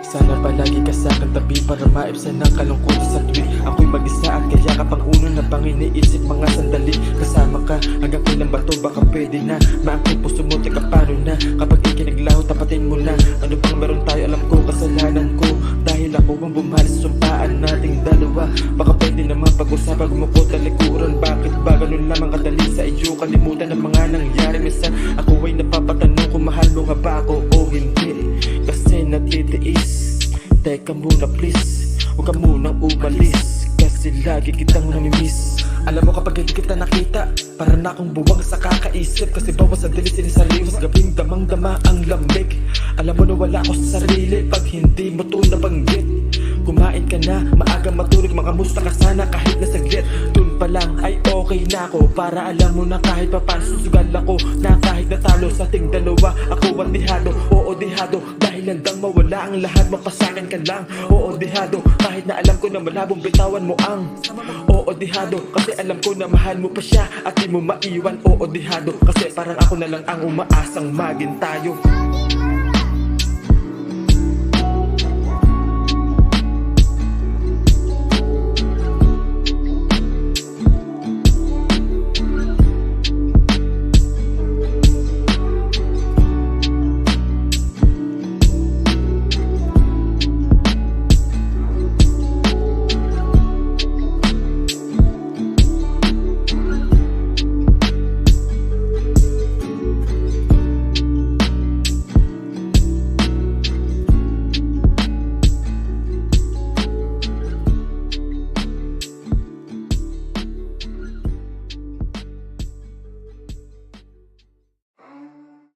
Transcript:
Sana palagi ka sa aking tabi para maibsan ang kalungkutan sa tuwi. Ako'y mag-isa at kaya ka pang uno na bang iniisip mga sandali. Kasama ka hanggang kailan ba to, baka pwede na maangkin puso mo, teka paano na kapag ikinaglaho tapatin mo na. Ano bang meron tayo, alam ko kasalanan ko dahil ako ang bumali sa sumpaan nating dalawa. Baka pwede naman pag-usapan, gumuko talikuran. Bakit ba ganun lamang kadali sa iyo kalimutan ang mga nangyari? Minsan ako ay napapatanong kung mahal mo nga ba ako o hindi, kasi natitiis. Teka muna please, huwag ka munang umalis, kasi lagi kitang namimiss. Alam mo kapag hindi kita nakita, para na akong buwang sa kakaisip. Kasi bawas sa dilis sinisaliwas, gabing damang-dama ang lamig. Alam mo na wala ako sa sarili pag hindi mo to nabanggit. Kumain ka na, maaga matulog, mga musta ka sana kahit na saglit. Dun pa lang ay okay na ako, para alam mo na kahit pa paano susugal ako. Na kahit natalo sa ating dalawa, ako ang dihado, oo dihado. Dahil handang mawala ang lahat, mapasakin ka lang, oo dihado. Kahit na alam ko na malabong bitawan mo ang oo dihado, kasi alam ko na mahal mo pa siya at di mo maiwan, oo dihado. Kasi parang ako na lang ang umaasang maging tayo.